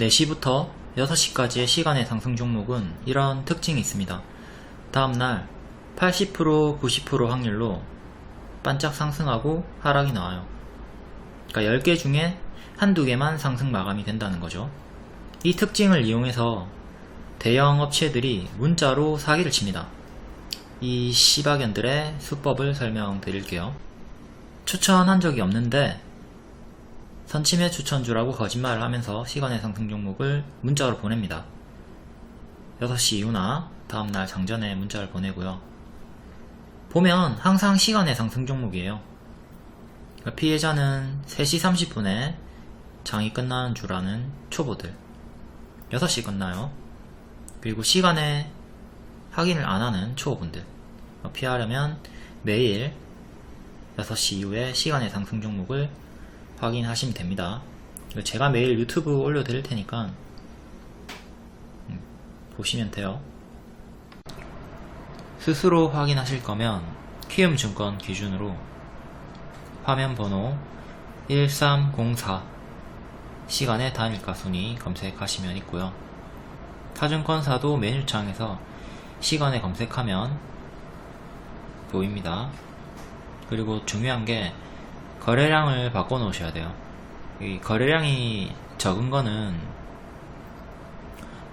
4시부터 6시까지의 시간의 상승 종목은 이런 특징이 있습니다. 다음날 80%, 90% 확률로 반짝 상승하고 하락이 나와요. 그러니까 10개 중에 한두 개만 상승 마감이 된다는 거죠. 이 특징을 이용해서 대형 업체들이 문자로 사기를 칩니다. 이 씨박연들의 수법을 설명드릴게요. 추천한 적이 없는데 선침해 추천주라고 거짓말을 하면서 시간의 상승 종목을 문자로 보냅니다. 6시 이후나 다음날 장전에 문자를 보내고요. 보면 항상 시간의 상승 종목이에요. 피해자는 3시 30분에 장이 끝나는 줄 아는 초보들, 6시 끝나요. 그리고 시간에 확인을 안하는 초보분들. 피하려면 매일 6시 이후에 시간의 상승 종목을 확인하시면 됩니다. 제가 매일 유튜브 올려드릴 테니까 보시면 돼요. 스스로 확인하실 거면 키움증권 기준으로 화면 번호 1304 시간의 단일가 순위 검색하시면 있고요. 타증권사도 메뉴창에서 시간에 검색하면 보입니다. 그리고 중요한 게 거래량을 바꿔 놓으셔야 돼요. 이 거래량이 적은 거는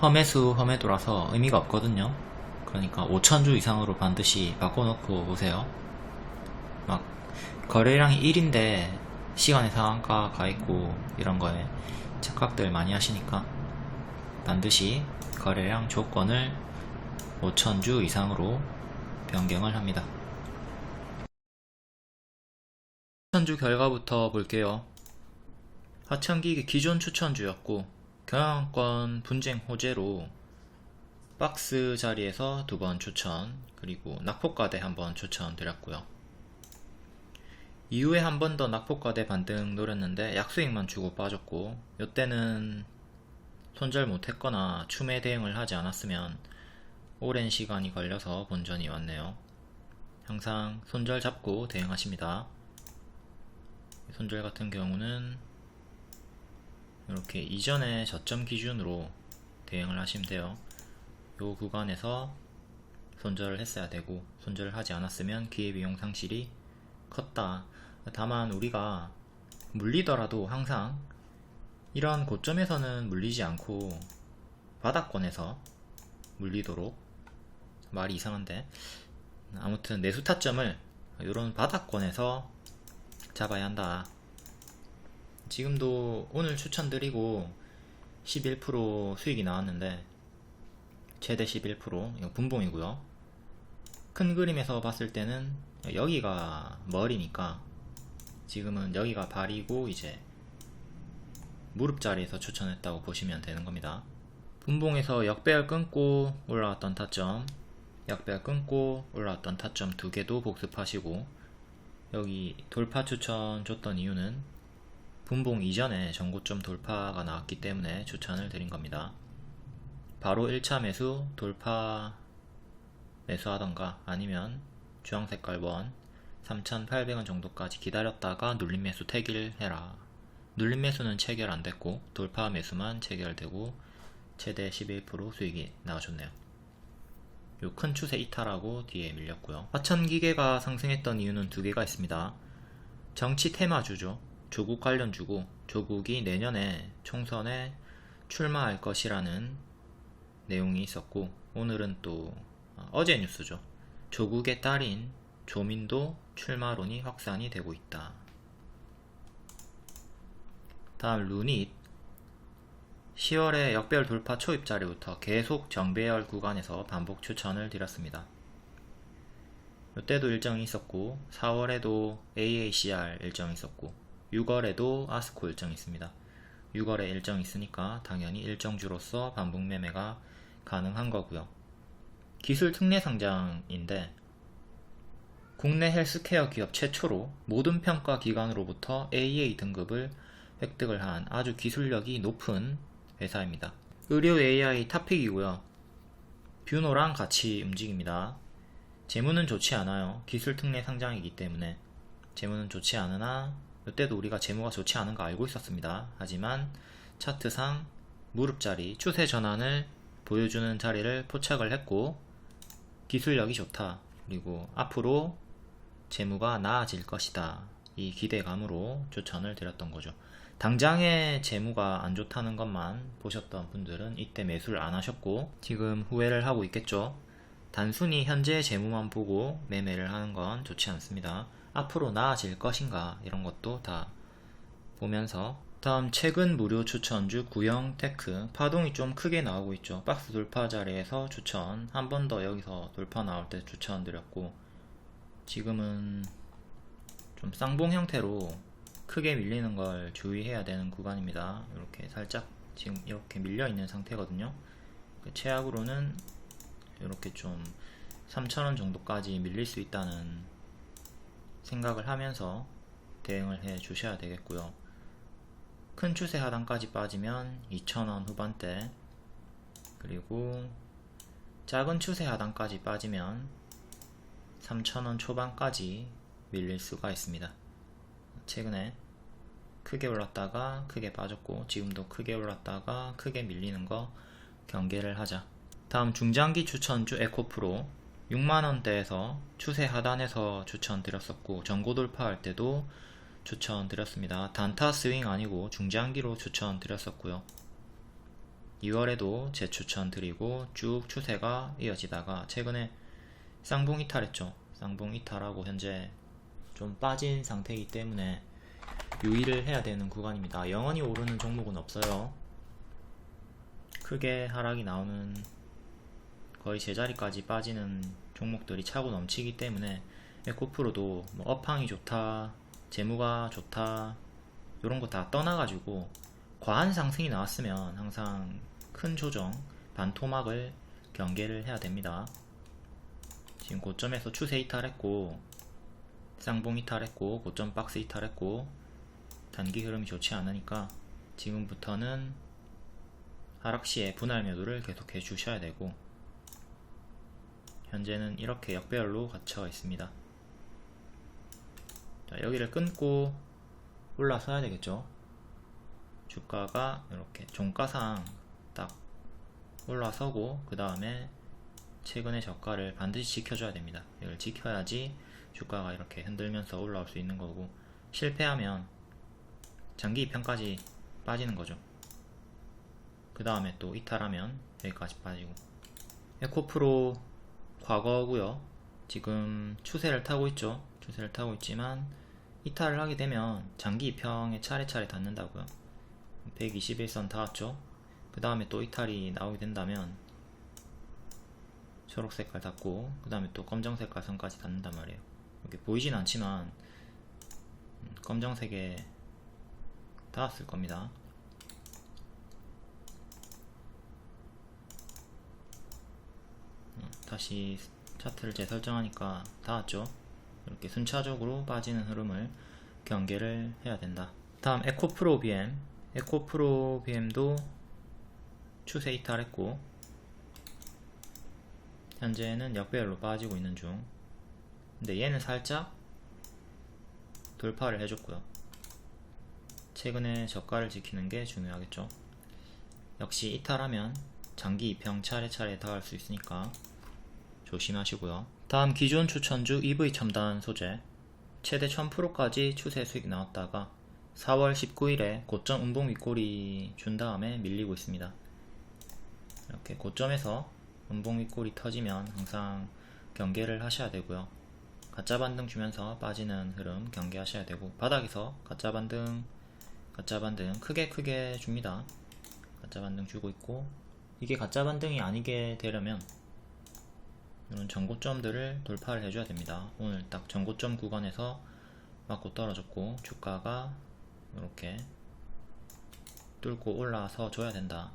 험해수 험해도라서 의미가 없거든요. 그러니까 5,000주 이상으로 반드시 바꿔 놓고 오세요. 막 거래량이 1인데 시간의 상한가 가있고 이런 거에 착각들 많이 하시니까 반드시 거래량 조건을 5,000주 이상으로 변경을 합니다. 5,000주 결과부터 볼게요. 하천기 기존 추천주였고 경영권 분쟁 호재로 박스 자리에서 2번 추천, 그리고 낙폭과대 한번 추천 드렸고요. 이후에 한 번 더 낙폭과대 반등 노렸는데 약수익만 주고 빠졌고, 이때는 손절 못했거나 추매 대응을 하지 않았으면 오랜 시간이 걸려서 본전이 왔네요. 항상 손절 잡고 대응하십니다. 손절 같은 경우는 이렇게 이전의 저점 기준으로 대응을 하시면 돼요. 요 구간에서 손절을 했어야 되고, 손절을 하지 않았으면 기회비용 상실이 컸다. 다만 우리가 물리더라도 항상 이런 고점에서는 물리지 않고 바닥권에서 물리도록, 말이 이상한데 아무튼 내수 타점을 이런 바닥권에서 잡아야 한다. 지금도 오늘 추천드리고 11% 수익이 나왔는데 최대 11%, 이거 분봉이고요. 큰 그림에서 봤을 때는 여기가 머리니까 지금은 여기가 발이고 이제 무릎 자리에서 추천했다고 보시면 되는 겁니다. 분봉에서 역배열 끊고 올라왔던 타점, 역배열 끊고 올라왔던 타점 두 개도 복습하시고, 여기 돌파 추천 줬던 이유는 분봉 이전에 전고점 돌파가 나왔기 때문에 추천을 드린 겁니다. 바로 1차 매수 돌파 매수하던가 아니면 주황색깔 원 3,800원 정도까지 기다렸다가 눌림 매수 태길해라. 눌림 매수는 체결 안됐고 돌파 매수만 체결되고 최대 11% 수익이 나와줬네요. 요 큰 추세 이탈하고 뒤에 밀렸고요. 화천기계가 상승했던 이유는 두 개가 있습니다. 정치 테마주죠. 조국 관련주고, 조국이 내년에 총선에 출마할 것이라는 내용이 있었고, 오늘은 또 어제 뉴스죠. 조국의 딸인 조민도 출마론이 확산이 되고 있다. 다음 루닛, 10월에 역배열 돌파 초입 자리부터 계속 정배열 구간에서 반복 추천을 드렸습니다. 이때도 일정이 있었고, 4월에도 AACR 일정이 있었고, 6월에도 아스코 일정이 있습니다. 6월에 일정이 있으니까 당연히 일정주로서 반복 매매가 가능한 거고요. 기술 특례 상장인데 국내 헬스케어 기업 최초로 모든 평가 기관으로부터 AA 등급을 획득을 한 아주 기술력이 높은 회사입니다. 의료 AI 탑픽이고요. 뷰노랑 같이 움직입니다. 재무는 좋지 않아요. 기술 특례 상장이기 때문에 재무는 좋지 않으나 이때도 우리가 재무가 좋지 않은 거 알고 있었습니다. 하지만 차트상 무릎자리 추세 전환을 보여주는 자리를 포착을 했고 기술력이 좋다, 그리고 앞으로 재무가 나아질 것이다, 이 기대감으로 추천을 드렸던 거죠. 당장의 재무가 안 좋다는 것만 보셨던 분들은 이때 매수를 안 하셨고 지금 후회를 하고 있겠죠. 단순히 현재의 재무만 보고 매매를 하는 건 좋지 않습니다. 앞으로 나아질 것인가 이런 것도 다 보면서. 다음 최근 무료 추천주 구형테크, 파동이 좀 크게 나오고 있죠. 박스 돌파 자리에서 추천, 한 번 더 여기서 돌파 나올 때 추천 드렸고 지금은 좀 쌍봉 형태로 크게 밀리는 걸 주의해야 되는 구간입니다. 이렇게 살짝 지금 이렇게 밀려 있는 상태거든요. 최악으로는 이렇게 좀 3,000원 정도까지 밀릴 수 있다는 생각을 하면서 대응을 해 주셔야 되겠고요. 큰 추세 하단까지 빠지면 2,000원 후반대, 그리고 작은 추세 하단까지 빠지면 3,000원 초반까지 밀릴 수가 있습니다. 최근에 크게 올랐다가 크게 빠졌고 지금도 크게 올랐다가 크게 밀리는 거 경계를 하자. 다음 중장기 추천주 에코프로, 6만원대에서 추세 하단에서 추천 드렸었고 전고 돌파할 때도 추천 드렸습니다. 단타 스윙 아니고 중장기로 추천 드렸었고요. 2월에도 재추천 드리고 쭉 추세가 이어지다가 최근에 쌍봉 이탈했죠. 쌍봉 이탈하고 현재 좀 빠진 상태이기 때문에 유의를 해야 되는 구간입니다. 영원히 오르는 종목은 없어요. 크게 하락이 나오는, 거의 제자리까지 빠지는 종목들이 차고 넘치기 때문에 에코프로도 뭐 업황이 좋다, 재무가 좋다 이런 거 다 떠나가지고 과한 상승이 나왔으면 항상 큰 조정, 반토막을 경계를 해야 됩니다. 지금 고점에서 추세 이탈했고 쌍봉 이탈했고 고점 박스 이탈했고 단기 흐름이 좋지 않으니까 지금부터는 하락시에 분할 매도를 계속해 주셔야 되고, 현재는 이렇게 역배열로 갇혀 있습니다. 자, 여기를 끊고 올라서야 되겠죠. 주가가 이렇게 종가상 딱 올라서고 그 다음에 최근의 저가를 반드시 지켜줘야 됩니다. 이걸 지켜야지 주가가 이렇게 흔들면서 올라올 수 있는 거고, 실패하면 장기 입형까지 빠지는 거죠. 그 다음에 또 이탈하면 여기까지 빠지고. 에코프로 과거고요. 지금 추세를 타고 있죠. 추세를 타고 있지만 이탈을 하게 되면 장기 입형에 차례차례 닿는다고요. 121선 닿았죠. 그 다음에 또 이탈이 나오게 된다면 초록색깔 닿고 그 다음에 또 검정색깔 선까지 닿는단 말이에요. 이렇게 보이진 않지만 검정색에 닿았을 겁니다. 다시 차트를 재설정하니까 닿았죠. 이렇게 순차적으로 빠지는 흐름을 경계를 해야 된다. 다음 에코프로 BM, 에코프로 BM도 추세 이탈했고 현재는 역배열로 빠지고 있는 중. 근데 얘는 살짝 돌파를 해줬고요. 최근에 저가를 지키는 게 중요하겠죠. 역시 이탈하면 장기 입형 차례차례 닿을 수 있으니까 조심하시고요. 다음 기존 추천주 EV 첨단 소재, 최대 1000%까지 추세 수익 나왔다가 4월 19일에 고점 운봉 윗골이 준 다음에 밀리고 있습니다. 이렇게 고점에서 운봉 윗골이 터지면 항상 경계를 하셔야 되고요. 가짜 반등 주면서 빠지는 흐름 경계하셔야 되고, 바닥에서 가짜 반등 크게 줍니다. 가짜 반등 주고 있고, 이게 가짜 반등이 아니게 되려면 이런 전고점들을 돌파를 해줘야 됩니다. 오늘 딱 전고점 구간에서 맞고 떨어졌고 주가가 이렇게 뚫고 올라서 줘야 된다.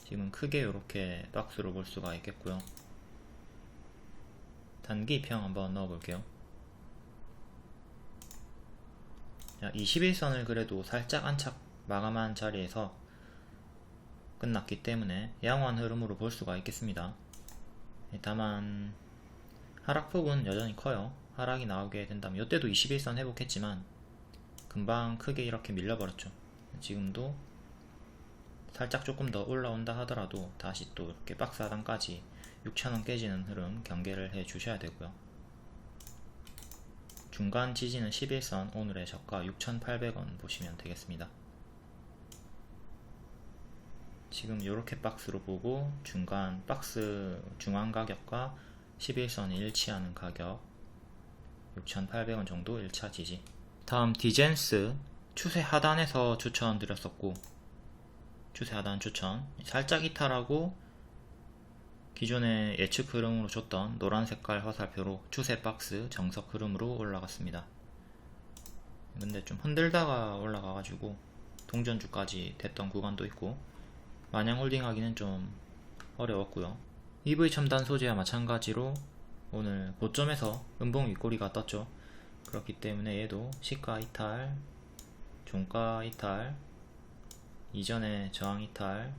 지금 크게 이렇게 박스로 볼 수가 있겠고요. 단기 입형 한번 넣어 볼게요. 21선을 그래도 살짝 안착 마감한 자리에서 끝났기 때문에 양호한 흐름으로 볼 수가 있겠습니다. 다만 하락폭은 여전히 커요. 하락이 나오게 된다면 이때도 21선 회복했지만 금방 크게 이렇게 밀려버렸죠. 지금도 살짝 조금 더 올라온다 하더라도 다시 또 이렇게 박스 하단까지 6,000원 깨지는 흐름 경계를 해 주셔야 되고요. 중간 지지는 11선, 오늘의 저가 6,800원 보시면 되겠습니다. 지금 이렇게 박스로 보고 중간 박스 중앙 가격과 11선이 일치하는 가격 6,800원 정도 1차 지지. 다음 디젠스 추세 하단에서 추천 드렸었고, 추세 하단 추천 살짝 이탈하고 기존의 예측 흐름으로 줬던 노란 색깔 화살표로 추세 박스 정석 흐름으로 올라갔습니다. 근데 좀 흔들다가 올라가가지고 동전주까지 됐던 구간도 있고 마냥 홀딩하기는 좀 어려웠고요. EV 첨단 소재와 마찬가지로 오늘 고점에서 음봉 윗꼬리가 떴죠. 그렇기 때문에 얘도 시가 이탈, 종가 이탈, 이전에 저항 이탈,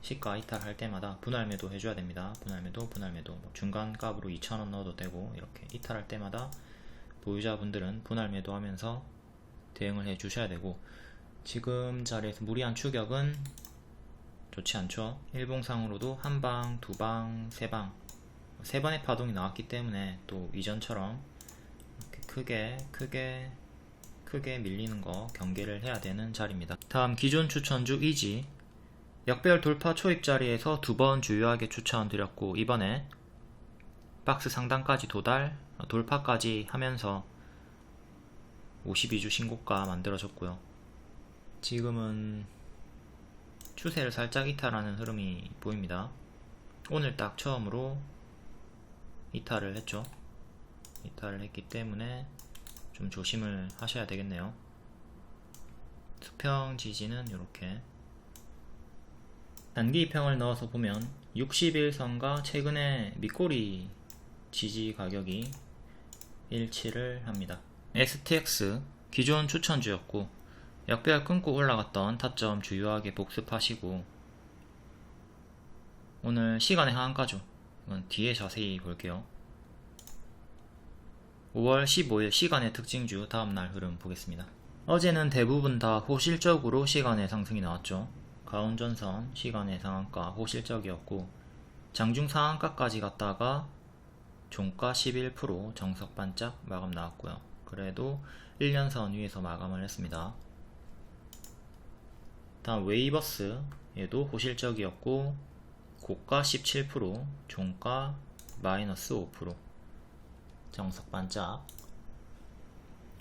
시가 이탈 할 때마다 분할 매도 해줘야 됩니다. 분할 매도 중간 값으로 2,000원 넣어도 되고, 이렇게 이탈할 때마다 보유자분들은 분할 매도 하면서 대응을 해 주셔야 되고, 지금 자리에서 무리한 추격은 좋지 않죠. 일봉상으로도 한방, 두방, 세방, 세 번의 파동이 나왔기 때문에 또 이전처럼 이렇게 크게 밀리는 거 경계를 해야 되는 자리입니다. 다음 기존 추천주 이지 역배열 돌파 초입 자리에서 두 번 주요하게 추천드렸고, 이번에 박스 상단까지 도달, 돌파까지 하면서 52주 신고가 만들어졌고요. 지금은 추세를 살짝 이탈하는 흐름이 보입니다. 오늘 딱 처음으로 이탈을 했죠. 이탈을 했기 때문에 좀 조심을 하셔야 되겠네요. 수평 지지는 이렇게 단기 이평을 넣어서 보면 60일선과 최근에 밑꼬리 지지 가격이 일치를 합니다. STX 기존 추천주였고 역배열 끊고 올라갔던 타점 주요하게 복습하시고, 오늘 시간의 하한가죠. 이건 뒤에 자세히 볼게요. 5월 15일 시간의 특징주 다음날 흐름 보겠습니다. 어제는 대부분 다 호실적으로 시간의 상승이 나왔죠. 가운전선 시간의 상한가 호실적이었고, 장중 상한가까지 갔다가 종가 11% 정석 반짝 마감 나왔고요. 그래도 1년선 위에서 마감을 했습니다. 다음 웨이버스, 얘도 호실적이었고 고가 17%, 종가 마이너스 5%, 정석 반짝.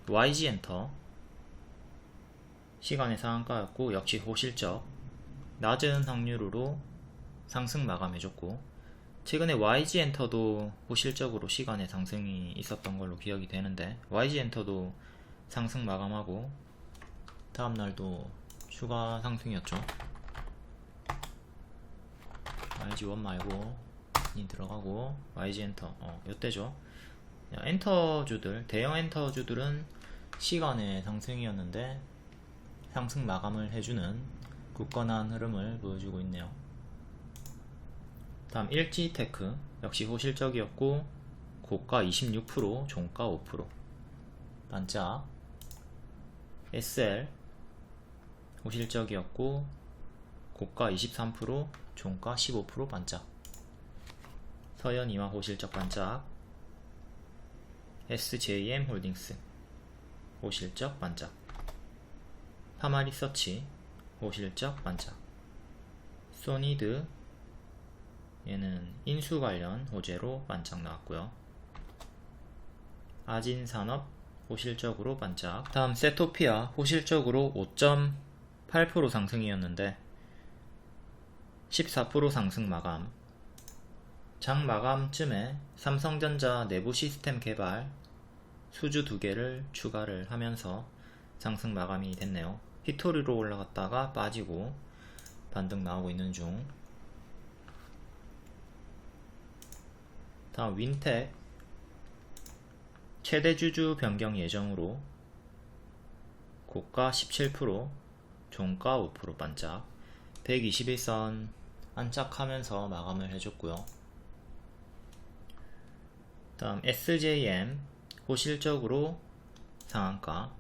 YG엔터 시간의 상한가였고 역시 호실적, 낮은 확률으로 상승 마감해줬고, 최근에 YG엔터도 호실적으로 시간의 상승이 있었던 걸로 기억이 되는데 YG엔터도 상승 마감하고 다음날도 추가 상승이었죠. YG1 말고 이 들어가고 YG엔터 요때죠. 엔터주들, 대형 엔터주들은 시간의 상승이었는데 상승 마감을 해주는 굳건한 흐름을 보여주고 있네요. 다음 일지테크 역시 호실적이었고 고가 26%, 종가 5% 반짝. SL 호실적이었고 고가 23%, 종가 15% 반짝. 서현이와 호실적 반짝. SJM 홀딩스 호실적 반짝. 파마리서치 호실적 반짝. 소니드 얘는 인수 관련 호재로 반짝 나왔고요. 아진산업 호실적으로 반짝. 다음 세토피아 호실적으로 5.8% 상승이었는데 14% 상승 마감. 장 마감쯤에 삼성전자 내부 시스템 개발 수주 2개를 추가를 하면서 상승 마감이 됐네요. 히토리로 올라갔다가 빠지고 반등 나오고 있는 중. 다음 윈텍 최대 주주 변경 예정으로 고가 17%, 종가 5% 반짝. 121선 안착하면서 마감을 해줬고요. 다음 SJM 호실적으로 상한가.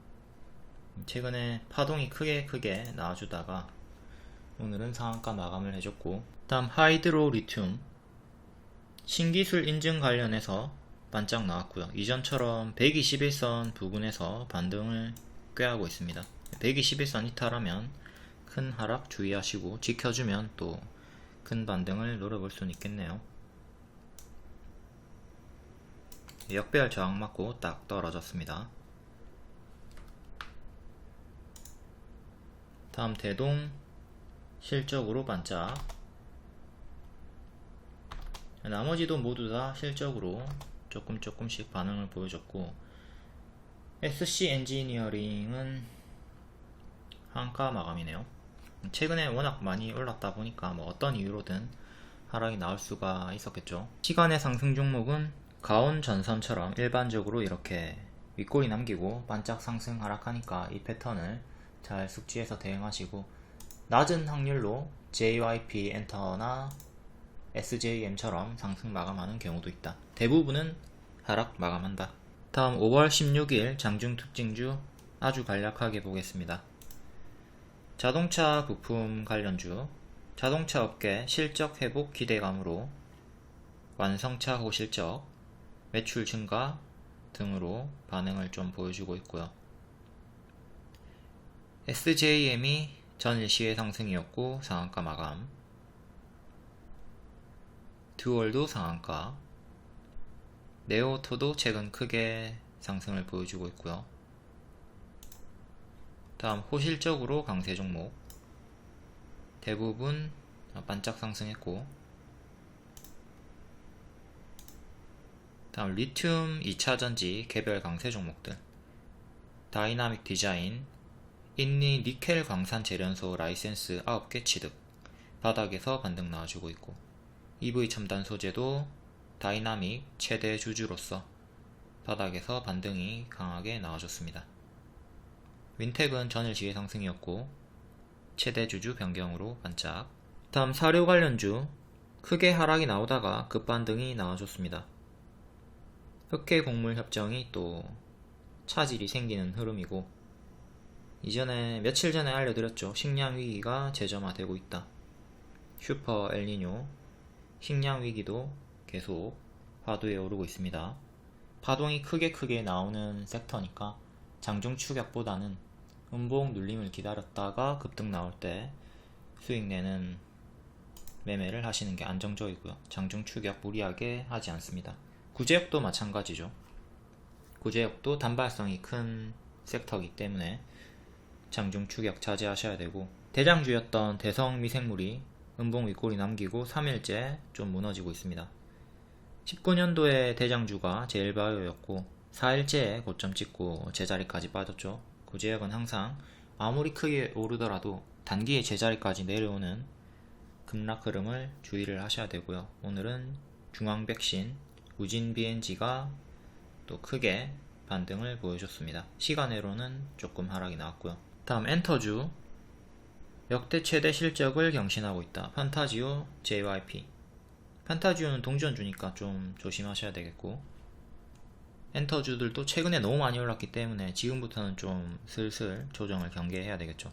최근에 파동이 크게 나와주다가 오늘은 상한가 마감을 해줬고, 다음 하이드로 리튬 신기술 인증 관련해서 반짝 나왔고요. 이전처럼 121선 부근에서 반등을 꾀하고 있습니다. 121선 이탈하면 큰 하락 주의하시고, 지켜주면 또 큰 반등을 노려볼 수는 있겠네요. 역배열 저항 맞고 딱 떨어졌습니다. 다음 대동 실적으로 반짝. 나머지도 모두 다 실적으로 조금씩 반응을 보여줬고, SC 엔지니어링은 한가 마감이네요. 최근에 워낙 많이 올랐다 보니까 뭐 어떤 이유로든 하락이 나올 수가 있었겠죠. 시간의 상승 종목은 가온 전선처럼 일반적으로 이렇게 윗골이 남기고 반짝 상승 하락하니까 이 패턴을 잘 숙지해서 대응하시고, 낮은 확률로 JYP 엔터나 SJM처럼 상승 마감하는 경우도 있다. 대부분은 하락 마감한다. 다음 5월 16일 장중 특징주 아주 간략하게 보겠습니다. 자동차 부품 관련주, 자동차 업계 실적 회복 기대감으로 완성차 호실적, 매출 증가 등으로 반응을 좀 보여주고 있고요. SJM이 전일 시의 상승이었고 상한가 마감, 듀얼도 상한가, 네오토도 최근 크게 상승을 보여주고 있고요. 다음 호실적으로 강세 종목 대부분 반짝 상승했고, 다음 리튬 2차전지 개별 강세 종목들 다이나믹 디자인, 인니 니켈 광산 재련소 라이센스 9개 취득 바닥에서 반등 나와주고 있고, EV 첨단 소재도 다이나믹 최대 주주로서 바닥에서 반등이 강하게 나와줬습니다. 윈텍은 전일 시의 상승이었고 최대 주주 변경으로 반짝. 다음 사료 관련주 크게 하락이 나오다가 급반등이 나와줬습니다. 흑해 곡물 협정이 또 차질이 생기는 흐름이고, 이전에 며칠 전에 알려드렸죠. 식량 위기가 재점화되고 있다. 슈퍼 엘니뇨 식량 위기도 계속 화두에 오르고 있습니다. 파동이 크게 나오는 섹터니까 장중 추격보다는 음봉 눌림을 기다렸다가 급등 나올 때 수익 내는 매매를 하시는 게 안정적이고요. 장중 추격 무리하게 하지 않습니다. 구제역도 마찬가지죠. 구제역도 단발성이 큰 섹터이기 때문에 장중 추격 자제하셔야 되고, 대장주였던 대성 미생물이 음봉 윗골이 남기고 3일째 좀 무너지고 있습니다. 19년도에 대장주가 제일바이오였고 4일째에 고점 찍고 제자리까지 빠졌죠. 구제역은 항상 아무리 크게 오르더라도 단기에 제자리까지 내려오는 급락 흐름을 주의를 하셔야 되고요. 오늘은 중앙백신, 우진 BNG가 또 크게 반등을 보여줬습니다. 시간으로는 조금 하락이 나왔고요. 다음 엔터주 역대 최대 실적을 경신하고 있다. 판타지오 JYP. 판타지오는 동전주니까 좀 조심하셔야 되겠고, 엔터주들도 최근에 너무 많이 올랐기 때문에 지금부터는 좀 슬슬 조정을 경계해야 되겠죠.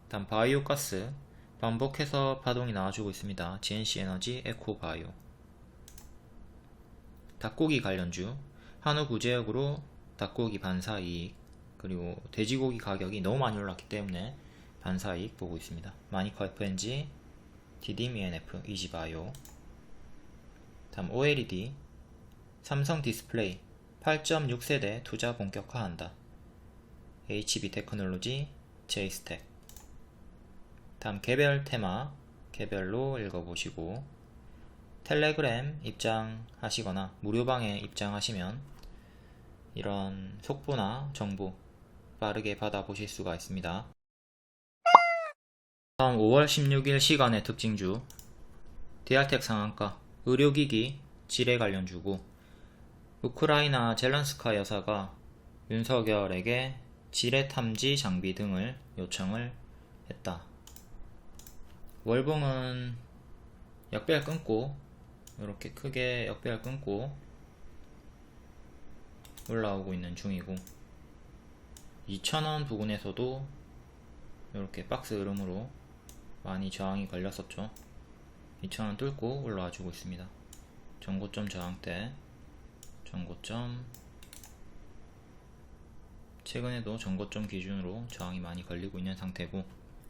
다음 바이오가스 반복해서 파동이 나와주고 있습니다. GNC에너지, 에코바이오. 닭고기 관련주 한우 구제역으로 닭고기 반사이익, 그리고 돼지고기 가격이 너무 많이 올랐기 때문에 반사이익 보고 있습니다. 마니커 FNG, DDMENF, 이지바이오. 다음 OLED 삼성 디스플레이 8.6세대 투자 본격화한다. HB 테크놀로지, 제이스텍. 다음 개별 테마 개별로 읽어보시고, 텔레그램 입장하시거나 무료방에 입장하시면 이런 속보나 정보 빠르게 받아보실 수가 있습니다. 다음 5월 16일 시간의 특징주 디알텍 상한가, 의료기기, 지뢰 관련주고, 우크라이나 젤란스카 여사가 윤석열에게 지뢰 탐지 장비 등을 요청을 했다. 월봉은 역배열 끊고, 이렇게 크게 역배열 끊고 올라오고 있는 중이고, 2,000원 부근에서도 이렇게 박스 흐름으로 많이 저항이 걸렸었죠. 2,000원 뚫고 올라와 주고 있습니다. 전고점 저항대, 전고점, 최근에도 전고점 기준으로 저항이 많이 걸리고 있는 상태고,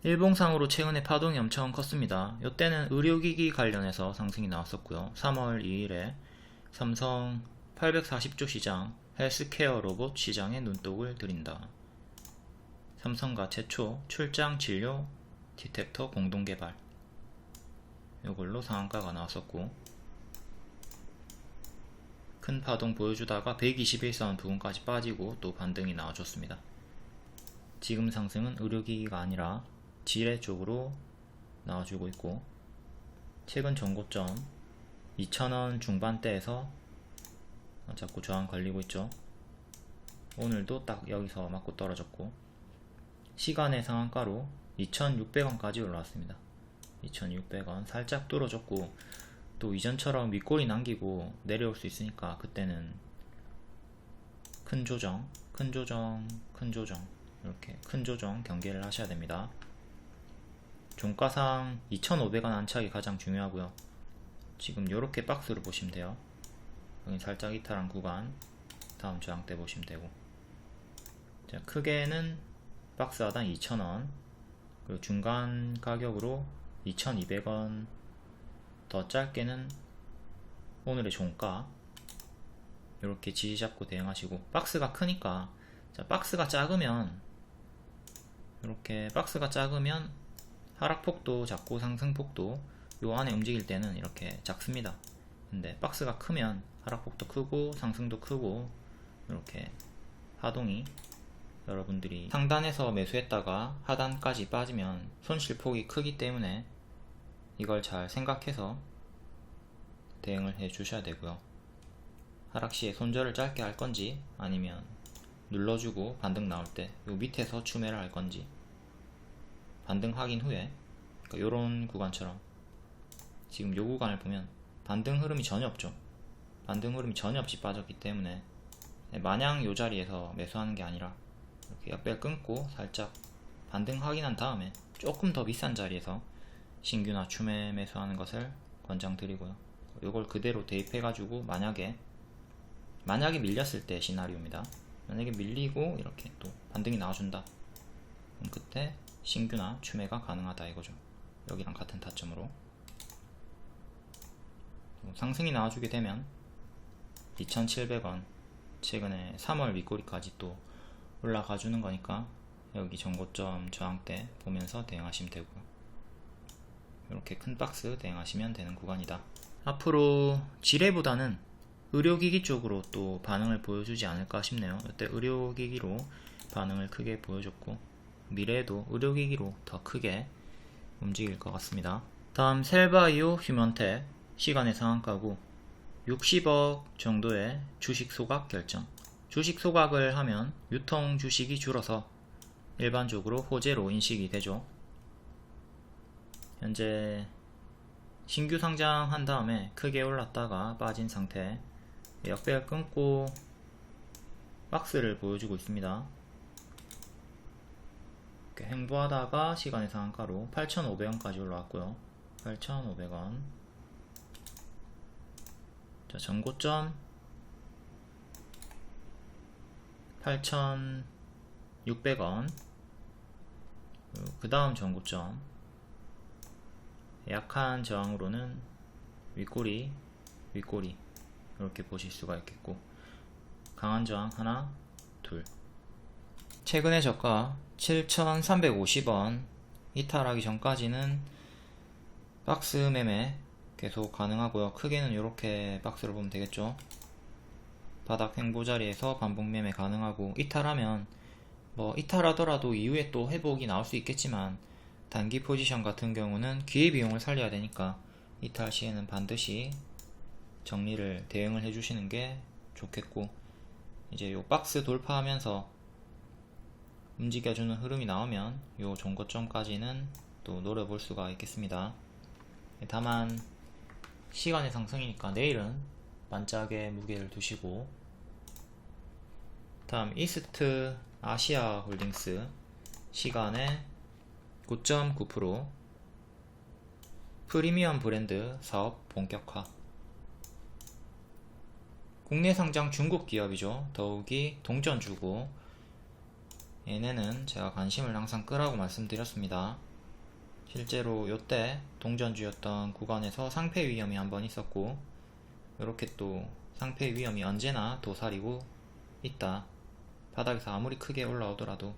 일봉상으로 최근에 파동이 엄청 컸습니다. 이때는 의료기기 관련해서 상승이 나왔었고요. 3월 2일에 삼성 840조 시장 헬스케어 로봇 시장에 눈독을 들인다. 삼성과 최초 출장 진료 디텍터 공동 개발, 이걸로 상한가가 나왔었고, 큰 파동 보여주다가 121선 부근까지 빠지고 또 반등이 나와줬습니다. 지금 상승은 의료기기가 아니라 지뢰 쪽으로 나와주고 있고, 최근 전고점 2,000원 중반대에서 자꾸 저항 걸리고 있죠. 오늘도 딱 여기서 맞고 떨어졌고, 시간의 상한가로 2,600원까지 올라왔습니다. 2,600원 살짝 뚫어줬고, 또 이전처럼 윗골이 남기고 내려올 수 있으니까 그때는 큰 조정, 큰 조정, 큰 조정, 이렇게 큰 조정 경계를 하셔야 됩니다. 종가상 2,500원 안착이 가장 중요하고요. 지금 요렇게 박스로 보시면 돼요. 여기 살짝 이탈한 구간, 다음 저항대 보시면 되고, 자, 크게는 박스 하단 2,000원, 그리고 중간 가격으로 2,200원, 더 짧게는 오늘의 종가, 이렇게 지지 잡고 대응하시고, 박스가 크니까, 자, 박스가 작으면 이렇게 박스가 작으면 하락폭도 작고 상승폭도 요 안에 움직일 때는 이렇게 작습니다. 근데 박스가 크면 하락폭도 크고 상승도 크고, 이렇게 하동이 여러분들이 상단에서 매수했다가 하단까지 빠지면 손실폭이 크기 때문에 이걸 잘 생각해서 대응을 해 주셔야 되고요. 하락시에 손절을 짧게 할 건지, 아니면 눌러주고 반등 나올 때 요 밑에서 추매를 할 건지, 반등 확인 후에, 그러니까 요런 구간처럼 지금 요 구간을 보면 반등 흐름이 전혀 없죠. 반등 흐름이 전혀 없이 빠졌기 때문에 마냥 요 자리에서 매수하는 게 아니라 이렇게 역배열 끊고 살짝 반등 확인한 다음에 조금 더 비싼 자리에서 신규나 추매 매수하는 것을 권장드리고요. 요걸 그대로 대입해 가지고 만약에 밀렸을 때 시나리오입니다. 만약에 밀리고 이렇게 또 반등이 나와준다, 그럼 그때 신규나 추매가 가능하다 이거죠. 여기랑 같은 타점으로 상승이 나와주게 되면 2,700원, 최근에 3월 윗꼬리까지 또 올라가 주는 거니까 여기 전고점 저항대 보면서 대응하시면 되고요. 이렇게 큰 박스 대응하시면 되는 구간이다. 앞으로 지뢰보다는 의료기기 쪽으로 또 반응을 보여주지 않을까 싶네요. 이때 의료기기로 반응을 크게 보여줬고, 미래에도 의료기기로 더 크게 움직일 것 같습니다. 다음 셀바이오 휴먼텍, 시간의 상한가고 60억 정도의 주식 소각 결정. 주식 소각을 하면 유통 주식이 줄어서 일반적으로 호재로 인식이 되죠. 현재 신규 상장한 다음에 크게 올랐다가 빠진 상태, 역배열 끊고 박스를 보여주고 있습니다. 이렇게 행보하다가 시간의 상한가로 8,500원까지 올라왔고요. 8,500원. 자, 전고점 8,600원. 그 다음 전고점, 약한 저항으로는 윗꼬리, 윗꼬리 이렇게 보실 수가 있겠고, 강한 저항 하나, 둘. 최근의 저가 7,350원 이탈하기 전까지는 박스 매매 계속 가능하고요. 크게는 이렇게 박스를 보면 되겠죠. 바닥 횡보 자리에서 반복 매매 가능하고, 이탈하면 뭐 이탈하더라도 이후에 또 회복이 나올 수 있겠지만, 단기 포지션 같은 경우는 기회비용을 살려야 되니까 이탈 시에는 반드시 정리를, 대응을 해주시는 게 좋겠고, 이제 요 박스 돌파하면서 움직여주는 흐름이 나오면 요 종고점까지는 또 노려볼 수가 있겠습니다. 다만 시간의 상승이니까 내일은 반짝의 무게를 두시고, 다음 이스트 아시아 홀딩스, 시간의 9.9%, 프리미엄 브랜드 사업 본격화. 국내 상장 중국 기업이죠. 더욱이 동전주고, 얘네는 제가 관심을 항상 끄라고 말씀드렸습니다. 실제로 요때 동전주였던 구간에서 상패 위험이 한번 있었고, 이렇게 또 상패 위험이 언제나 도사리고 있다. 바닥에서 아무리 크게 올라오더라도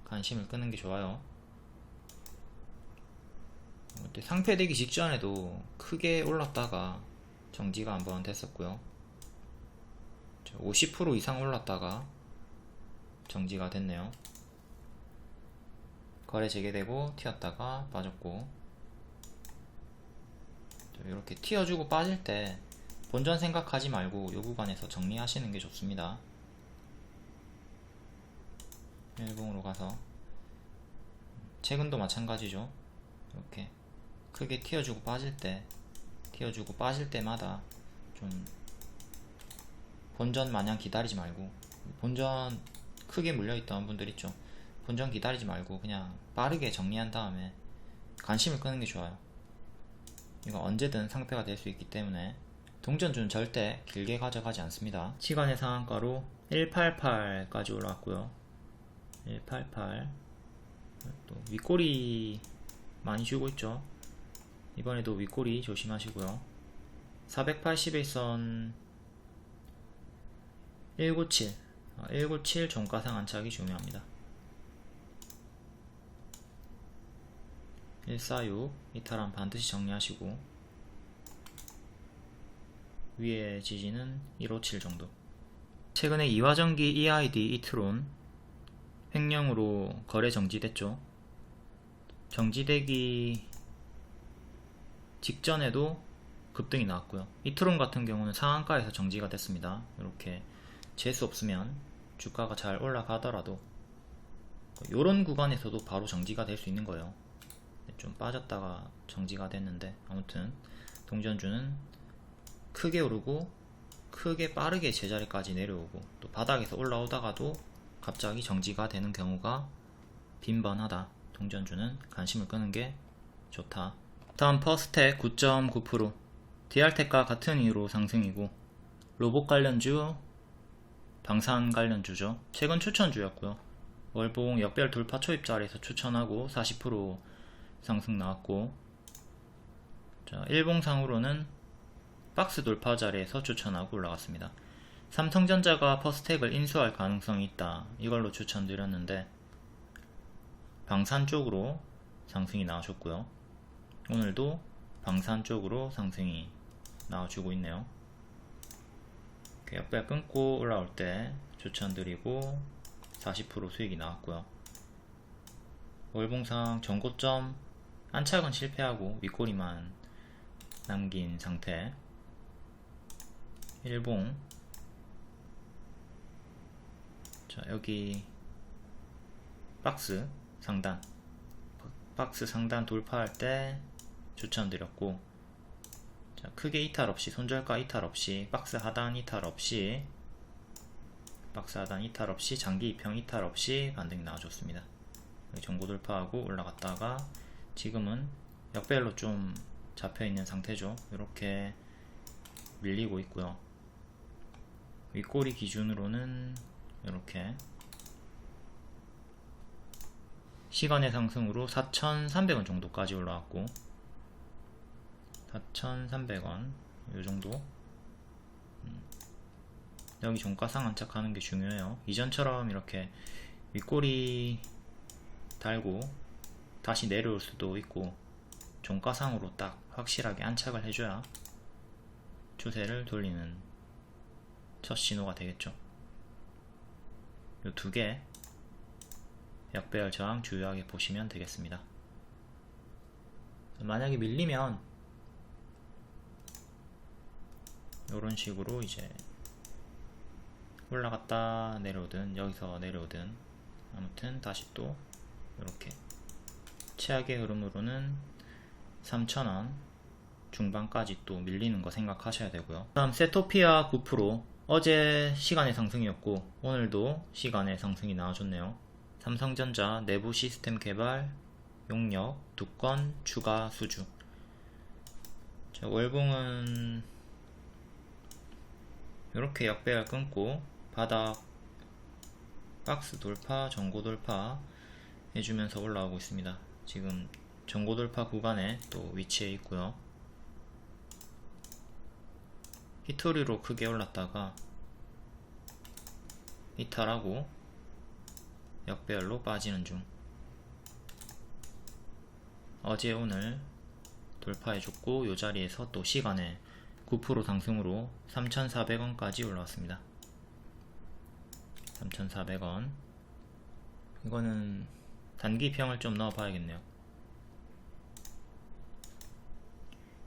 관심을 끄는 게 좋아요. 상패되기 직전에도 크게 올랐다가 정지가 한번 됐었고요. 50% 이상 올랐다가 정지가 됐네요. 거래 재개되고 튀었다가 빠졌고, 이렇게 튀어주고 빠질 때 본전 생각하지 말고 이 구간에서 정리하시는 게 좋습니다. 일봉으로 가서 최근도 마찬가지죠. 이렇게 크게 튀어주고 빠질 때마다 좀 본전 마냥 기다리지 말고, 본전 크게 물려있던 분들 있죠. 본전 기다리지 말고 그냥 빠르게 정리한 다음에 관심을 끄는 게 좋아요. 이거 언제든 상패가 될 수 있기 때문에 동전주는 절대 길게 가져가지 않습니다. 시간의 상한가로 188까지 올라왔고요. 188. 또 윗꼬리 많이 주고 있죠. 이번에도 윗꼬리 조심하시고요. 481선 197 종가상 안착이 중요합니다. 146 이탈함 반드시 정리하시고, 위에 지지는 157 정도. 최근에 이화전기 EID 이트론 횡령으로 거래 정지됐죠. 정지되기 직전에도 급등이 나왔고요. 이트론 같은 경우는 상한가에서 정지가 됐습니다. 이렇게 재수 없으면 주가가 잘 올라가더라도 이런 구간에서도 바로 정지가 될 수 있는 거예요. 좀 빠졌다가 정지가 됐는데, 아무튼 동전주는 크게 오르고 크게 빠르게 제자리까지 내려오고, 또 바닥에서 올라오다가도 갑자기 정지가 되는 경우가 빈번하다. 동전주는 관심을 끄는 게 좋다. 다음 퍼스텍 9.9%, DR텍과 같은 이유로 상승이고, 로봇 관련주, 방산 관련주죠. 최근 추천주였고요. 월봉 역별 돌파 초입 자리에서 추천하고 40% 상승 나왔고, 자, 일봉상으로는 박스 돌파 자리에서 추천하고 올라갔습니다. 삼성전자가 퍼스텍을 인수할 가능성이 있다. 이걸로 추천드렸는데 방산 쪽으로 상승이 나와줬고요. 오늘도 방산 쪽으로 상승이 나와주고 있네요. 역별 끊고 올라올 때 추천드리고 40% 수익이 나왔고요. 월봉상 전고점 안착은 실패하고 윗꼬리만 남긴 상태. 일봉, 자, 여기 박스 상단 돌파할 때 추천드렸고, 자, 크게 이탈 없이, 손절가 이탈 없이, 박스 하단 이탈 없이, 장기 이평 이탈 없이 반등이 나와줬습니다. 전고 돌파하고 올라갔다가 지금은 역배열로 좀 잡혀있는 상태죠. 이렇게 밀리고 있고요. 윗꼬리 기준으로는 이렇게 시간의 상승으로 4,300원 정도까지 올라왔고, 4,300원 요정도. 여기 종가상 안착하는 게 중요해요. 이전처럼 이렇게 윗꼬리 달고 다시 내려올 수도 있고, 종가상으로 딱 확실하게 안착을 해줘야 추세를 돌리는 첫 신호가 되겠죠. 이 두 개 역배열 저항 주요하게 보시면 되겠습니다. 만약에 밀리면 이런 식으로 이제 올라갔다 내려오든 여기서 내려오든, 아무튼 다시 또 이렇게 최악의 흐름으로는 3,000원 중반까지 또 밀리는 거 생각하셔야 되고요. 다음 세토피아 9%, 어제 시간의 상승이었고 오늘도 시간의 상승이 나와줬네요. 삼성전자 내부 시스템 개발 용역 2건 추가 수주. 자, 월봉은 이렇게 역배열 끊고 바닥 박스 돌파, 전고 돌파 해주면서 올라오고 있습니다. 지금 전고 돌파 구간에 또 위치해 있고요. 히토리로 크게 올랐다가 이탈하고 역배열로 빠지는 중. 어제 오늘 돌파해줬고 이 자리에서 또 시간에 9% 상승으로 3,400원까지 올라왔습니다. 3,400원. 이거는 단기평을 좀 넣어봐야겠네요.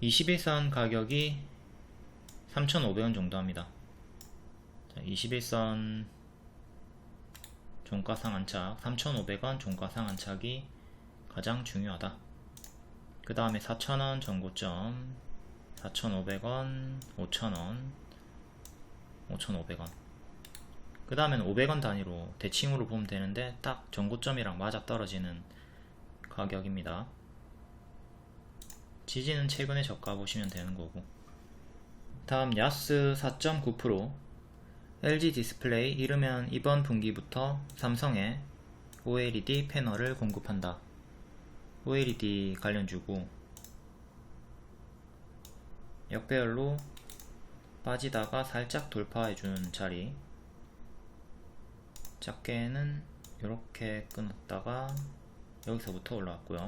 21선 가격이 3,500원 정도 합니다. 21선 종가 상한착 3,500원 종가 상한착이 가장 중요하다. 그 다음에 4,000원 전고점 4,500원 5,000원 5,500원 그 다음엔 500원 단위로 대칭으로 보면 되는데 딱 전고점이랑 맞아 떨어지는 가격입니다. 지지는 최근에 저가 보시면 되는 거고. 다음 야스 4.9%, LG 디스플레이 이르면 이번 분기부터 삼성에 OLED 패널을 공급한다. OLED 관련주고 역배열로 빠지다가 살짝 돌파해주는 자리. 작게는 이렇게 끊었다가 여기서부터 올라왔고요.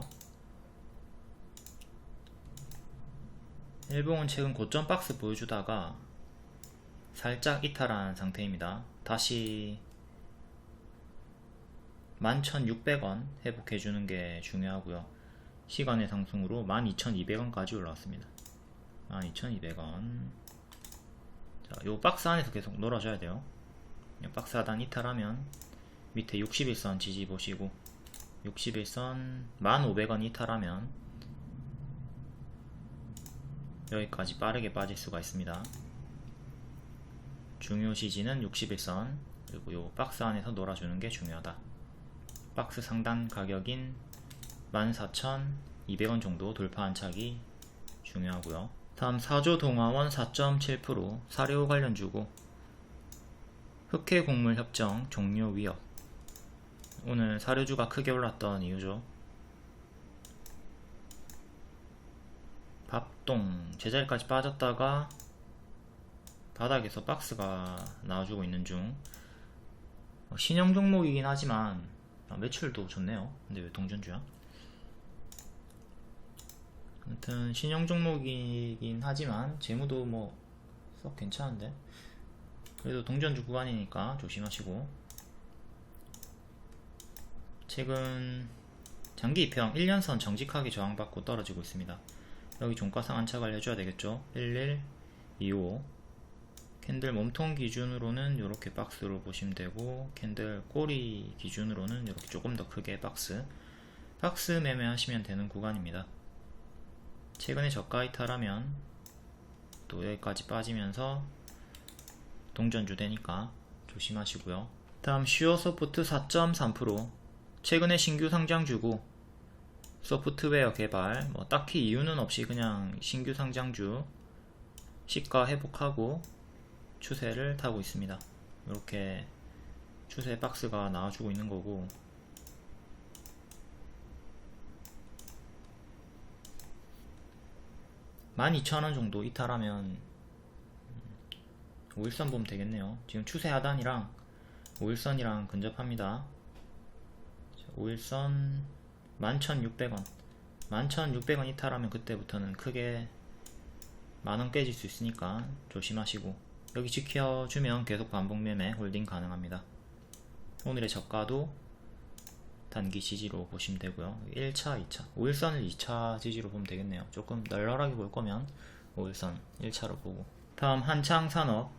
일봉은 최근 고점 박스 보여주다가 살짝 이탈한 상태입니다. 다시 11,600원 회복해주는 게 중요하고요. 시간의 상승으로 12,200원까지 올라왔습니다. 12,200원. 자, 요 박스 안에서 계속 놀아줘야 돼요. 요 박스 하단 이탈하면 밑에 61선 지지 보시고 61선 1,500원 이탈하면 여기까지 빠르게 빠질 수가 있습니다. 중요 지지는 61선 그리고 요 박스 안에서 놀아주는 게 중요하다. 박스 상단 가격인 14,200원 정도 돌파한 착이 중요하고요. 다음 사조동화원 4.7% 사료 관련주고 흑해 곡물 협정 종료 위협. 오늘 사료주가 크게 올랐던 이유죠. 밥동 제자리까지 빠졌다가 바닥에서 박스가 나와주고 있는 중. 신형 종목이긴 하지만 매출도 좋네요. 근데 왜 동전주야? 아무튼 신형 종목이긴 하지만 재무도 뭐 썩 괜찮은데 그래도 동전주 구간이니까 조심하시고. 최근 장기 이평 1년선 정직하게 저항받고 떨어지고 있습니다. 여기 종가상 안착을 해줘야 되겠죠. 1125 캔들 몸통 기준으로는 이렇게 박스로 보시면 되고 캔들 꼬리 기준으로는 이렇게 조금 더 크게 박스 매매하시면 되는 구간입니다. 최근에 저가 이탈하면 또 여기까지 빠지면서 동전주 되니까 조심하시고요. 다음 슈어소프트 4.3% 최근에 신규 상장주고 소프트웨어 개발 뭐 딱히 이유는 없이 그냥 신규 상장주 시가 회복하고 추세를 타고 있습니다. 이렇게 추세 박스가 나와주고 있는 거고 12,000원 정도 이탈하면 5일선 보면 되겠네요. 지금 추세 하단이랑 5일선이랑 근접합니다. 5일선 11,600원 11,600원 이탈하면 그때부터는 크게 만원 깨질 수 있으니까 조심하시고 여기 지켜주면 계속 반복 매매 홀딩 가능합니다. 오늘의 저가도 단기 지지로 보시면 되고요. 1차, 2차 5일선을 2차 지지로 보면 되겠네요. 조금 널널하게 볼 거면 5일선 1차로 보고. 다음 한창산업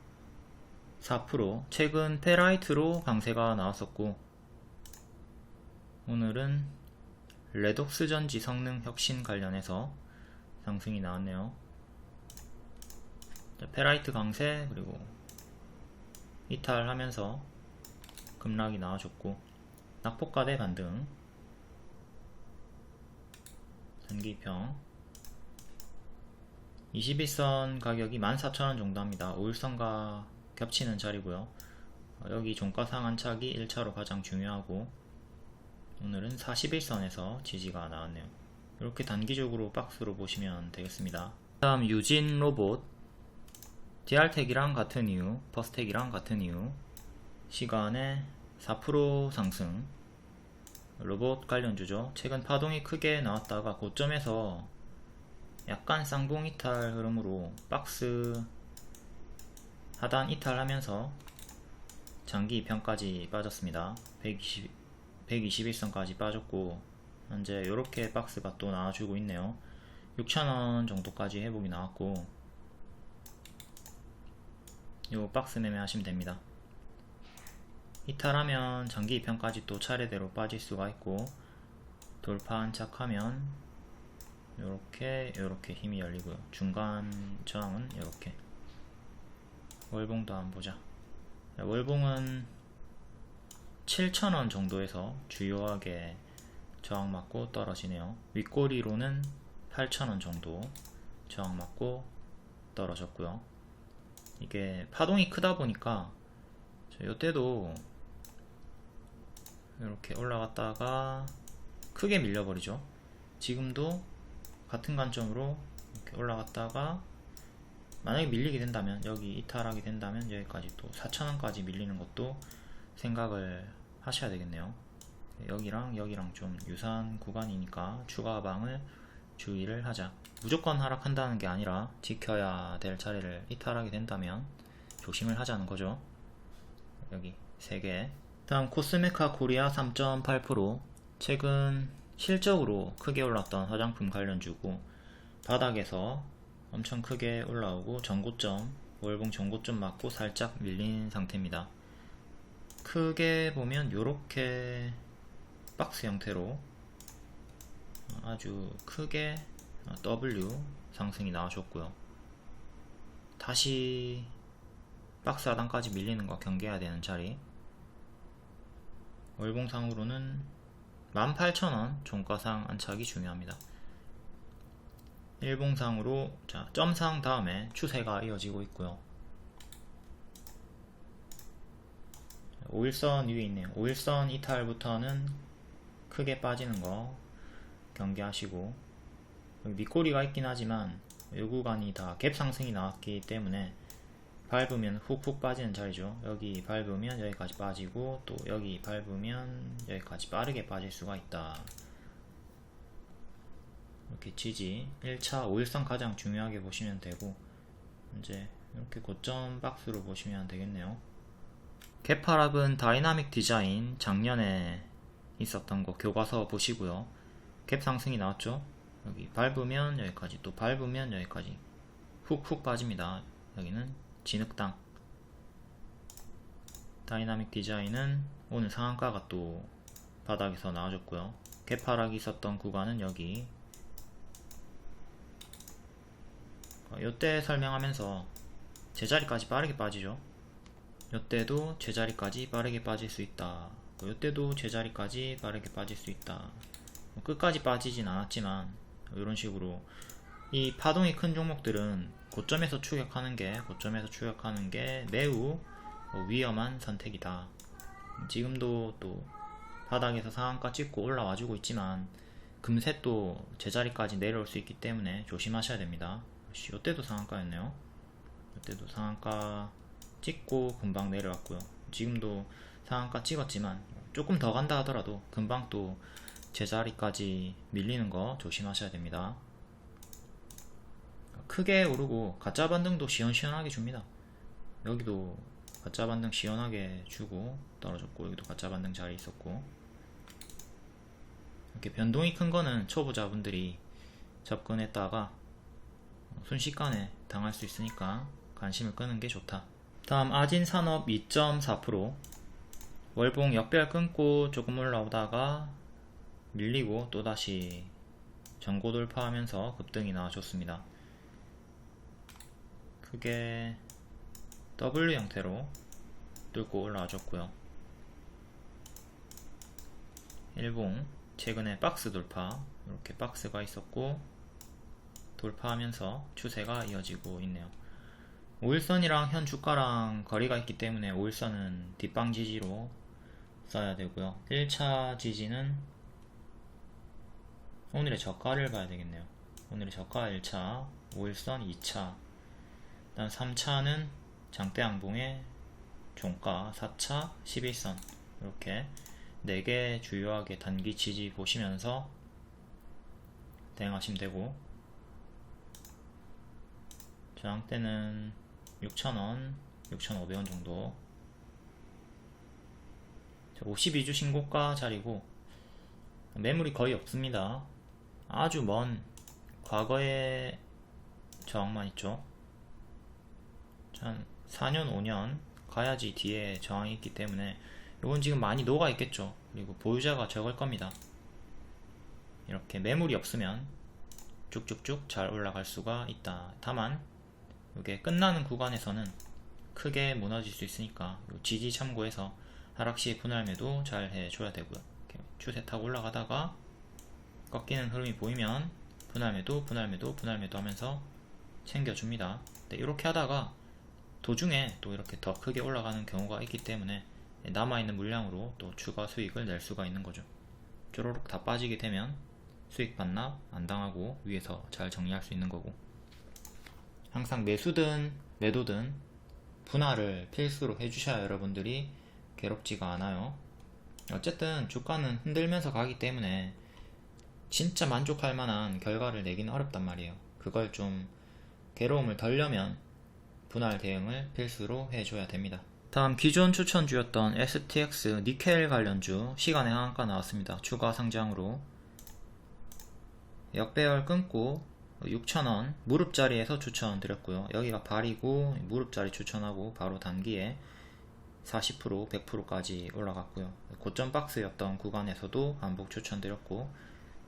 4% 최근 페라이트로 강세가 나왔었고 오늘은 레독스 전지 성능 혁신 관련해서 상승이 나왔네요. 페라이트 강세 그리고 이탈하면서 급락이 나와줬고 낙폭과대 반등 단기평 21선 가격이 14,000원 정도 합니다. 5일선과 겹치는 자리고요. 여기 종가상 안착이 1차로 가장 중요하고, 오늘은 41선에서 지지가 나왔네요. 이렇게 단기적으로 박스로 보시면 되겠습니다. 다음 유진 로봇, DR택이랑 같은 이유, 퍼스텍이랑 같은 이유, 시간에 4% 상승, 로봇 관련주죠. 최근 파동이 크게 나왔다가 고점에서 약간 쌍봉 이탈 흐름으로 박스 하단 이탈하면서 장기 2편까지 빠졌습니다. 121선까지 빠졌고, 현재 이렇게 박스가 또 나와주고 있네요. 6,000원 정도까지 회복이 나왔고, 요 박스 매매 하시면 됩니다. 이탈하면 장기 2편까지 또 차례대로 빠질 수가 있고, 돌파 안착하면 요렇게 힘이 열리고요. 중간 저항은 요렇게. 월봉도 한번 보자. 월봉은 7,000원 정도에서 주요하게 저항 맞고 떨어지네요. 윗꼬리로는 8,000원 정도 저항 맞고 떨어졌고요. 이게 파동이 크다 보니까 이때도 이렇게 올라갔다가 크게 밀려버리죠. 지금도 같은 관점으로 이렇게 올라갔다가 만약에 밀리게 된다면, 여기 이탈하게 된다면 여기까지 또 4,000원까지 밀리는 것도 생각을 하셔야 되겠네요. 여기랑 좀 유사한 구간이니까 추가 하방을 주의를 하자. 무조건 하락한다는 게 아니라 지켜야 될 자리를 이탈하게 된다면 조심을 하자는 거죠. 여기 3개. 다음 코스메카 코리아 3.8%, 최근 실적으로 크게 올랐던 화장품 관련주고, 바닥에서 엄청 크게 올라오고 전고점, 월봉 전고점 맞고 살짝 밀린 상태입니다. 크게 보면 요렇게 박스 형태로 아주 크게 W 상승이 나와줬고요. 다시 박스 하단까지 밀리는 거 경계해야 되는 자리. 월봉상으로는 18,000원 종가상 안착이 중요합니다. 일봉상으로 점상 다음에 추세가 이어지고 있고요. 5일선 위에 있네요. 5일선 이탈부터는 크게 빠지는 거 경계하시고, 여기 밑꼬리가 있긴 하지만 이 구간이 다 갭 상승이 나왔기 때문에 밟으면 훅훅 빠지는 자리죠. 여기 밟으면 여기까지 빠지고, 또 여기 밟으면 여기까지 빠르게 빠질 수가 있다. 이렇게 지지 1차 5일선 가장 중요하게 보시면 되고, 이제 이렇게 고점 박스로 보시면 되겠네요. 갭하락은 다이나믹 디자인 작년에 있었던 거 교과서 보시고요. 갭 상승이 나왔죠. 여기 밟으면 여기까지, 또 밟으면 여기까지 훅훅 빠집니다. 여기는 진흙당. 다이나믹 디자인은 오늘 상한가가 또 바닥에서 나와줬고요. 갭하락이 있었던 구간은 여기. 요때 설명하면서 제자리까지 빠르게 빠지죠. 요때도 제자리까지 빠르게 빠질 수 있다. 요때도 제자리까지 빠르게 빠질 수 있다. 끝까지 빠지진 않았지만 이런 식으로 이 파동이 큰 종목들은 고점에서 추격하는 게 매우 위험한 선택이다. 지금도 또 바닥에서 상한가 찍고 올라와주고 있지만 금세 또 제자리까지 내려올 수 있기 때문에 조심하셔야 됩니다. 이때도 상한가였네요. 이때도 상한가 찍고 금방 내려왔고요. 지금도 상한가 찍었지만 조금 더 간다 하더라도 금방 또 제자리까지 밀리는 거 조심하셔야 됩니다. 크게 오르고 가짜 반등도 시원시원하게 줍니다. 여기도 가짜 반등 시원하게 주고 떨어졌고, 여기도 가짜 반등 자리 있었고, 이렇게 변동이 큰 거는 초보자분들이 접근했다가 순식간에 당할 수 있으니까 관심을 끄는 게 좋다. 다음 아진산업 2.4%, 월봉 역별 끊고 조금 올라오다가 밀리고 또다시 전고 돌파하면서 급등이 나와줬습니다. 크게 W 형태로 뚫고 올라와줬고요. 일봉 최근에 박스 돌파, 이렇게 박스가 있었고 돌파하면서 추세가 이어지고 있네요. 5일선이랑 현 주가랑 거리가 있기 때문에 5일선은 뒷방 지지로 써야 되고요. 1차 지지는 오늘의 저가를 봐야 되겠네요. 오늘의 저가 1차, 5일선 2차, 일단 3차는 장대 양봉의 종가, 4차 11선, 이렇게 4개 주요하게 단기 지지 보시면서 대응하시면 되고, 저항대는 6,000원, 6,500원 정도. 52주 신고가 자리고 매물이 거의 없습니다. 아주 먼 과거의 저항만 있죠. 한 4년 5년 가야지 뒤에 저항이 있기 때문에 이건 지금 많이 녹아 있겠죠. 그리고 보유자가 적을 겁니다. 이렇게 매물이 없으면 쭉쭉쭉 잘 올라갈 수가 있다. 다만 이게 끝나는 구간에서는 크게 무너질 수 있으니까 지지 참고해서 하락시 분할 매도 잘 해줘야 되고요. 이렇게 추세 타고 올라가다가 꺾이는 흐름이 보이면 분할 매도, 분할 매도, 분할 매도 하면서 챙겨줍니다. 네, 이렇게 하다가 도중에 또 이렇게 더 크게 올라가는 경우가 있기 때문에 남아있는 물량으로 또 추가 수익을 낼 수가 있는 거죠. 쪼로록 다 빠지게 되면 수익 반납 안 당하고 위에서 잘 정리할 수 있는 거고, 항상 매수든 매도든 분할을 필수로 해주셔야 여러분들이 괴롭지가 않아요. 어쨌든 주가는 흔들면서 가기 때문에 진짜 만족할 만한 결과를 내기는 어렵단 말이에요. 그걸 좀 괴로움을 덜려면 분할 대응을 필수로 해줘야 됩니다. 다음 기존 추천주였던 STX 니켈 관련주 시간의 하한가 나왔습니다. 추가 상장으로 역배열 끊고 6,000원 무릎자리에서 추천드렸고요. 여기가 발이고 무릎자리 추천하고 바로 단기에 40% 100%까지 올라갔고요. 고점 박스였던 구간에서도 반복 추천드렸고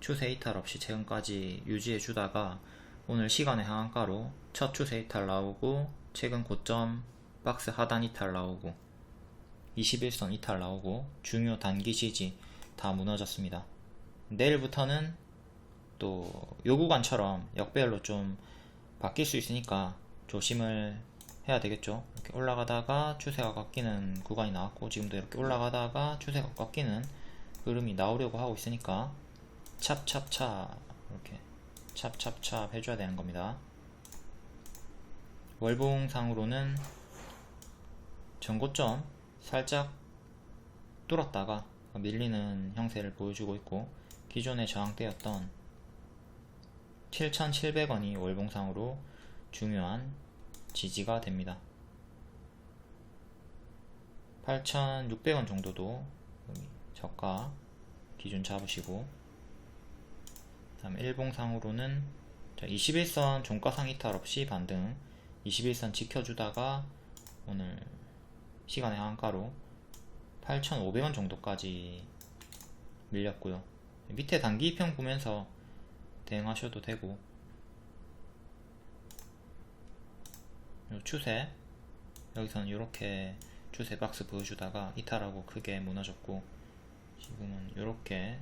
추세 이탈 없이 최근까지 유지해 주다가 오늘 시간의 하한가로 첫 추세 이탈 나오고 최근 고점 박스 하단 이탈 나오고 21선 이탈 나오고 중요 단기 지지 다 무너졌습니다. 내일부터는 또 요 구간처럼 역배열로 좀 바뀔 수 있으니까 조심을 해야 되겠죠. 이렇게 올라가다가 추세가 꺾이는 구간이 나왔고 지금도 이렇게 올라가다가 추세가 꺾이는 흐름이 나오려고 하고 있으니까 찹찹찹 이렇게 찹찹찹 해줘야 되는 겁니다. 월봉상으로는 전고점 살짝 뚫었다가 밀리는 형태를 보여주고 있고 기존의 저항대였던 7,700원이 월봉상으로 중요한 지지가 됩니다. 8,600원 정도도 저가 기준 잡으시고, 다음 일봉상으로는 21선 종가상 이탈 없이 반등, 21선 지켜주다가 오늘 시간의 하한가로 8,500원 정도까지 밀렸고요. 밑에 단기평 보면서 대응하셔도 되고, 요 추세 여기서는 이렇게 추세 박스 보여주다가 이탈하고 크게 무너졌고 지금은 이렇게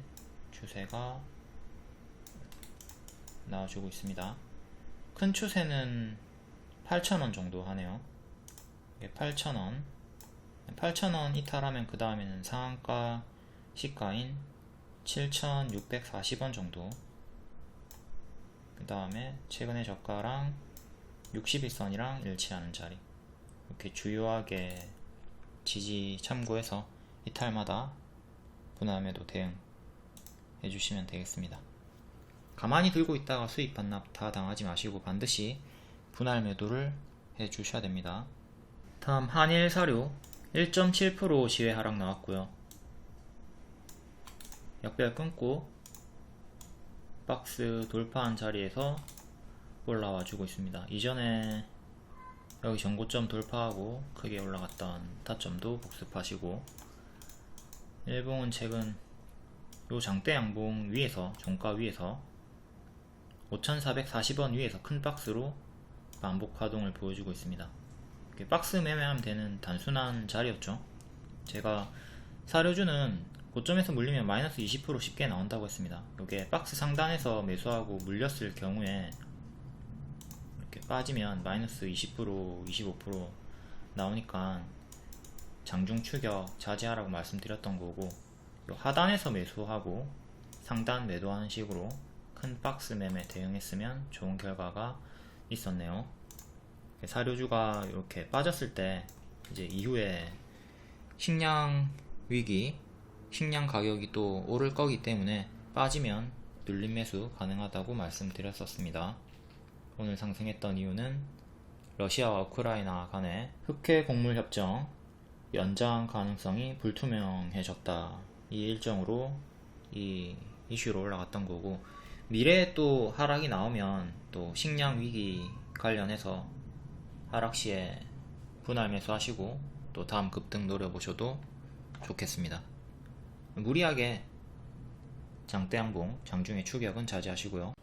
추세가 나와주고 있습니다. 큰 추세는 8,000원 정도 하네요. 8,000원 8,000원 이탈하면 그 다음에는 상한가 시가인 7,640원 정도, 그 다음에 최근의 저가랑 61선이랑 일치하는 자리, 이렇게 주요하게 지지 참고해서 이탈마다 분할매도 대응 해주시면 되겠습니다. 가만히 들고 있다가 수익 반납 다 당하지 마시고 반드시 분할 매도를 해주셔야 됩니다. 다음 한일사료 1.7% 시외 하락 나왔고요. 역배열 끊고 박스 돌파한 자리에서 올라와 주고 있습니다. 이전에 여기 전고점 돌파하고 크게 올라갔던 타점도 복습하시고, 일봉은 최근 요 장대 양봉 위에서 종가 위에서 5,440원 위에서 큰 박스로 반복 하동을 보여주고 있습니다. 박스 매매하면 되는 단순한 자리였죠. 제가 사료주는 고점에서 물리면 마이너스 20% 쉽게 나온다고 했습니다. 이게 박스 상단에서 매수하고 물렸을 경우에 이렇게 빠지면 마이너스 20% 25% 나오니까 장중 추격 자제하라고 말씀드렸던 거고, 요 하단에서 매수하고 상단 매도하는 식으로 큰 박스 매매 대응했으면 좋은 결과가 있었네요. 사료주가 이렇게 빠졌을 때 이제 이후에 식량 위기, 식량 가격이 또 오를 거기 때문에 빠지면 눌림 매수 가능하다고 말씀드렸었습니다. 오늘 상승했던 이유는 러시아와 우크라이나 간의 흑해 곡물 협정 연장 가능성이 불투명해졌다, 이 일정으로 이 이슈로 올라갔던 거고, 미래에 또 하락이 나오면 또 식량 위기 관련해서 하락 시에 분할 매수하시고 또 다음 급등 노려보셔도 좋겠습니다. 무리하게 장대 양봉, 장중의 추격은 자제하시고요.